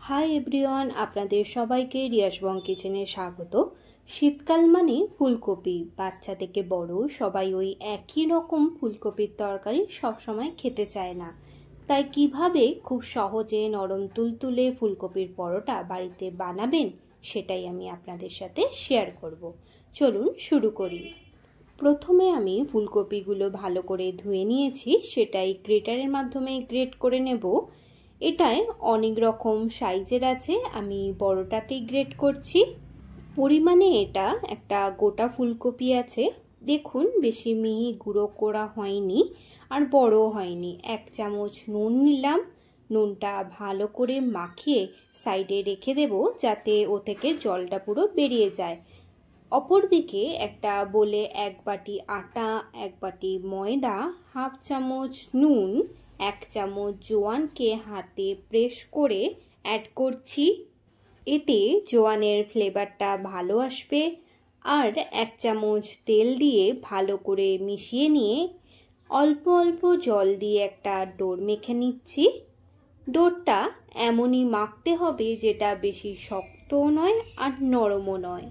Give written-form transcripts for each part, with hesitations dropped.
Hi everyone, আপনাদের সবাইকে রিয়াসবং কিচেনে স্বাগত। শীতকাল মানে ফুলকপি, বাচ্চা থেকে বড় সবাই ওই একই রকম ফুলকপির তরকারি সবসময় খেতে চায় না। তাই কিভাবে খুব সহজে নরম তুলতুলে ফুলকপির পরোটা বাড়িতে বানাবেন সেটাই আমি আপনাদের সাথে শেয়ার করব। চলুন শুরু করি। প্রথমে আমি ফুলকপিগুলো ভালো করে ধুয়ে নিয়েছি, সেটাই গ্রেটারের মাধ্যমে গ্রেট করে নেব। এটায় অনেক রকম সাইজের আছে, আমি বড়টাতেই গ্রেট করছি। পরিমাণে এটা একটা গোটা ফুলকপি আছে। দেখুন বেশি মিহি গুঁড়ো করা হয়নি আর বড় হয়নি। 1 চামচ নুন নিলাম, নুনটা ভালো করে মাখিয়ে সাইডে রেখে দেব যাতে ও থেকে জলটা পুরো বেরিয়ে যায়। অপরদিকে একটা বলে 1 বাটি আটা, 1 বাটি ময়দা, 1/2 চামচ নুন, 1 চামচ জোয়ানকে হাতে প্রেস করে অ্যাড করছি। এতে জোয়ানের ফ্লেভারটা ভালো আসবে। আর 1 চামচ তেল দিয়ে ভালো করে মিশিয়ে নিয়ে অল্প অল্প জল দিয়ে একটা ডোর মেখে নিচ্ছি। ডোরটা এমনই মাখতে হবে যেটা বেশি শক্তও নয় আর নরমও নয়,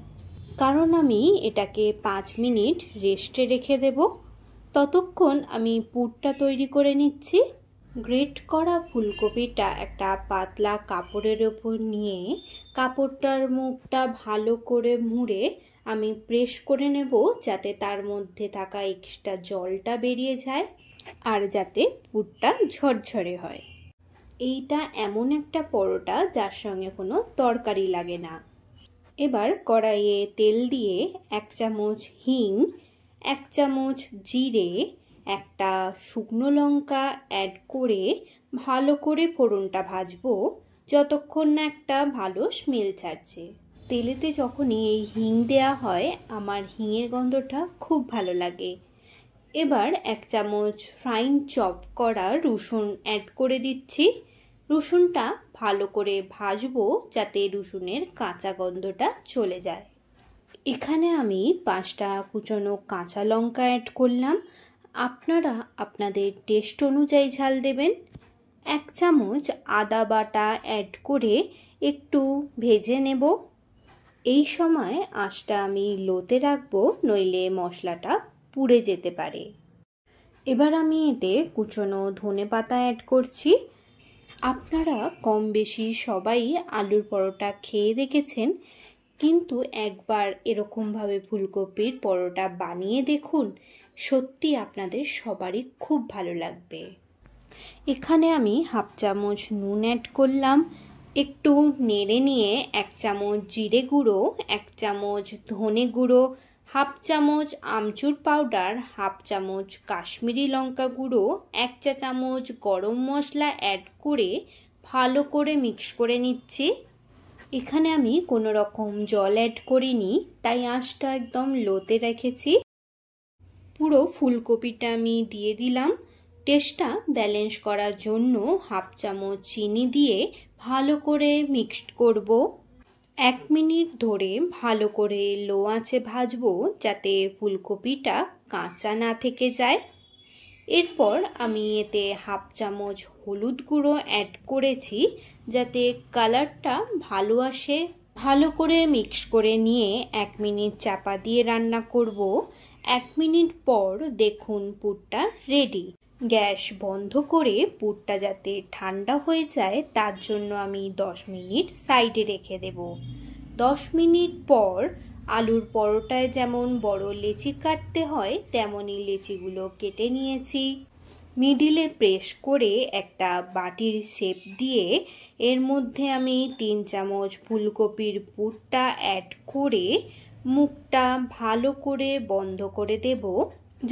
কারণ আমি এটাকে 5 মিনিট রেস্টে রেখে দেব। ততক্ষণ আমি পুরটা তৈরি করে নিচ্ছি। গ্রেট করা ফুলকপিটা একটা পাতলা কাপড়ের ওপর নিয়ে কাপড়টার মুখটা ভালো করে মুড়ে আমি প্রেস করে নেব যাতে তার মধ্যে থাকা এক্সট্রা জলটা বেরিয়ে যায় আর যাতে পুরটা ঝরঝরে হয়। এইটা এমন একটা পরোটা যার সঙ্গে কোনো তরকারি লাগে না। এবার কড়াইয়ে তেল দিয়ে 1 চামচ হিং, 1 চামচ জিরে, একটা শুকনো লঙ্কা অ্যাড করে ভালো করে ফোড়নটা ভাজবো যতক্ষণ না একটা ভালো স্মেল ছাড়ছে। তেলেতে যখনই এই হিং দেয়া হয় আমার হিঙের গন্ধটা খুব ভালো লাগে। এবার 1 চামচ ফাইন চপ করা রসুন অ্যাড করে দিচ্ছি। রসুনটা ভালো করে ভাজবো যাতে রসুনের কাঁচা গন্ধটা চলে যায়। এখানে আমি 5টা কুচনো কাঁচা লঙ্কা অ্যাড করলাম। আপনারা আপনাদের টেস্ট অনুযায়ী ঝাল দেবেন। 1 চামচ আদা বাটা অ্যাড করে একটু ভেজে নেব। এই সময় আঁচটা আমি লোতে রাখবো, নইলে মশলাটা পুড়ে যেতে পারে। এবার আমি এতে কুচনো ধনেপাতা অ্যাড করছি। আপনারা কম বেশি সবাই আলুর পরোটা খেয়ে দেখেছেন, কিন্তু একবার এরকমভাবে ফুলকপির পরোটা বানিয়ে দেখুন, সত্যি আপনাদের সবারই খুব ভালো লাগবে। এখানে আমি 1/2 চামচ নুন অ্যাড করলাম। একটু নেড়ে নিয়ে 1 চামচ জিরে গুঁড়ো, 1 চামচ ধনে গুঁড়ো, 1/2 চামচ আমচুর পাউডার, 1/2 চামচ কাশ্মীরি লঙ্কা গুঁড়ো, 1 চা চামচ গরম মশলা অ্যাড করে ভালো করে মিক্স করে নিচ্ছি। এখানে আমি কোনো রকম জল অ্যাড করিনি, তাই আঁচটা একদম লোতে রেখেছি। পুরো ফুলকপিটা আমি দিয়ে দিলাম। টেস্টটা ব্যালেন্স করার জন্য 1/2 চামচ চিনি দিয়ে ভালো করে মিক্সড করব। 1 মিনিট ধরে ভালো করে লো আঁচে ভাজবো যাতে ফুলকপিটা কাঁচা না থেকে যায়। এরপর আমি এতে 1/2 চামচ হলুদ গুঁড়ো অ্যাড করেছি যাতে কালারটা ভালো আসে। ভালো করে মিক্স করে নিয়ে 1 মিনিট চাপা দিয়ে রান্না করব। 1 মিনিট পর দেখুন পুরটা রেডি। গ্যাস বন্ধ করে পুরটা যাতে ঠান্ডা হয়ে যায় তার জন্য আমি 10 মিনিট সাইডে রেখে দেব। 10 মিনিট পর আলুর পরোটায় যেমন বড় লেচি কাটতে হয় তেমনই লেচিগুলো কেটে নিয়েছি। মিডিলে প্রেস করে একটা বাটির শেপ দিয়ে এর মধ্যে আমি 3 চামচ ফুলকপির পুরটা অ্যাড করে মুখটা ভালো করে বন্ধ করে দেব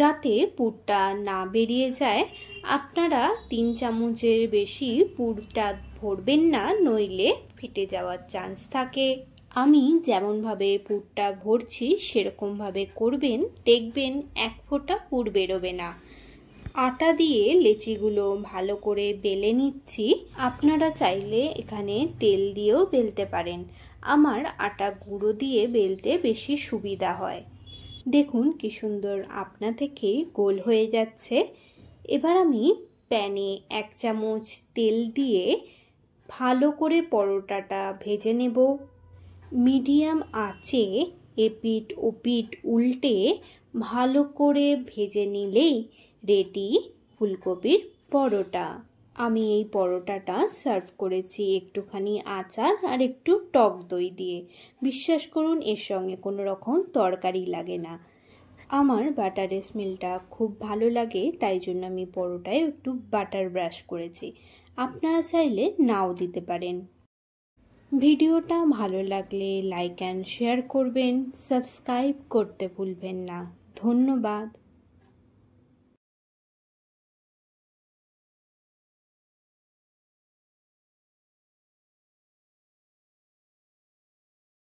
যাতে পুরটা না বেরিয়ে যায়। আপনারা 3 চামচের বেশি পুরটা ভরবেন না, নইলে ফেটে যাওয়ার চান্স থাকে। আমি যেমনভাবে পুরটা ভরছি সেরকমভাবে করবেন, দেখবেন 1 ফোঁটা পুর বেরোবে না। আটা দিয়ে লেচিগুলো ভালো করে বেলে নিচ্ছি। আপনারা চাইলে এখানে তেল দিয়েও বেলতে পারেন, আমার আটা গুঁড়ো দিয়ে বেলতে বেশি সুবিধা হয়। দেখুন কি সুন্দর আপনা থেকেই গোল হয়ে যাচ্ছে। এবার আমি প্যানে 1 চামচ তেল দিয়ে ভালো করে পরোটাটা ভেজে নেব। মিডিয়াম আঁচে এপিঠ ওপিঠ উল্টে ভালো করে ভেজে নিলেই রেডি ফুলকপির পরোটা। আমি এই পরোটাটা সার্ভ করেছি একটুখানি আচার আর একটু টক দই দিয়ে। বিশ্বাস করুন, এর সঙ্গে কোনো রকম তরকারি লাগে না। আমার বাটারের স্মেলটা খুব ভালো লাগে, তাই জন্য আমি পরোটায় একটু বাটার ব্রাশ করেছি। আপনারা চাইলে নাও দিতে পারেন। ভিডিওটা ভালো লাগলে লাইক অ্যান্ড শেয়ার করবেন, সাবস্ক্রাইব করতে ভুলবেন না। ধন্যবাদ।